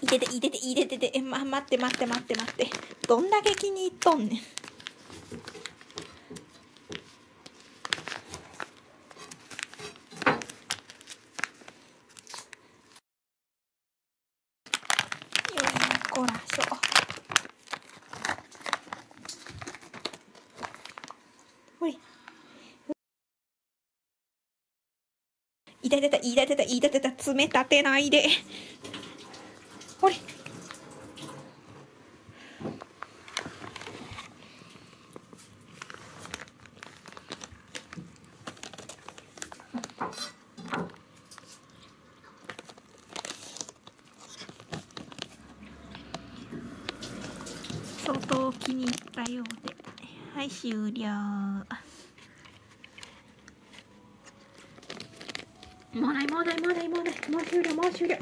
入れて入れて入れてて、待って待って待って待って、どんだけ気に入っとんねん。こらしょ。ほい。いたてた、いたてた、いたてた、爪立てないで。ほれ。相当気に入ったようで、はい、終了。もうないもうないもうないもうない、もう終了もう終了。